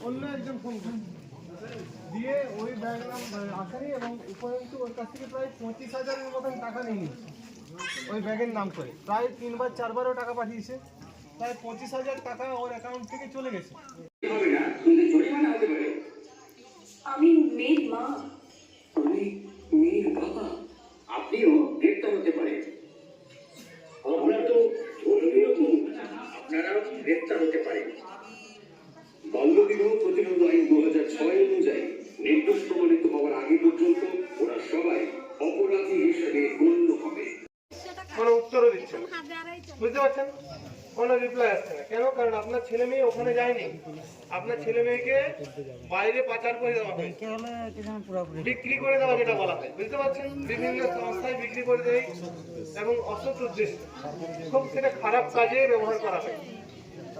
অন্য একজন ফোন দিয়ে ওই ব্যাগ আসেনি এবং উপরন্তু ওর কাছ থেকে প্রায় 25,000-এর মতন টাকা নিয়ে নিয়েছে ওই ব্যাগের নাম করে। প্রায় 3বার 4বারও টাকা পাঠিয়েছে, প্রায় 25,000 টাকা ওর অ্যাকাউন্ট থেকে চলে গেছে। আমি মেয়ের মা, আমি মেয়ের বাবা। আপনিও গ্রেপ্তার হতে পারেন। আমরা তো ধর্মীয় লোক, আপনারাও গ্রেপ্তার হতে পারেন। বাল্যবিবাহ প্রতিরোধ আইন 2006 অনুযায়ী নির্দোষ প্রমাণিত হওয়ার আগে পর্যন্ত ওরা সবাই অপরাধী হিসেবে গণ্য হবে। কোনো উত্তরও দিচ্ছে না, বুঝতে পারছেন? কোনো রিপ্লাই আসছে না। কেন? কারণ আপনার ছেলে মেয়ে ওখানে যায়নি, আপনার ছেলে মেয়েকে বাইরে পাচার করে দেওয়া হয়, বিক্রি করে দেওয়া যেটা বলা হয়, বুঝতে পারছেন? বিভিন্ন সংস্থায় বিক্রি করে দেয় এবং অসৎ উদ্দেশ্যে খুব সেটা খারাপ কাজে ব্যবহার করা হয়।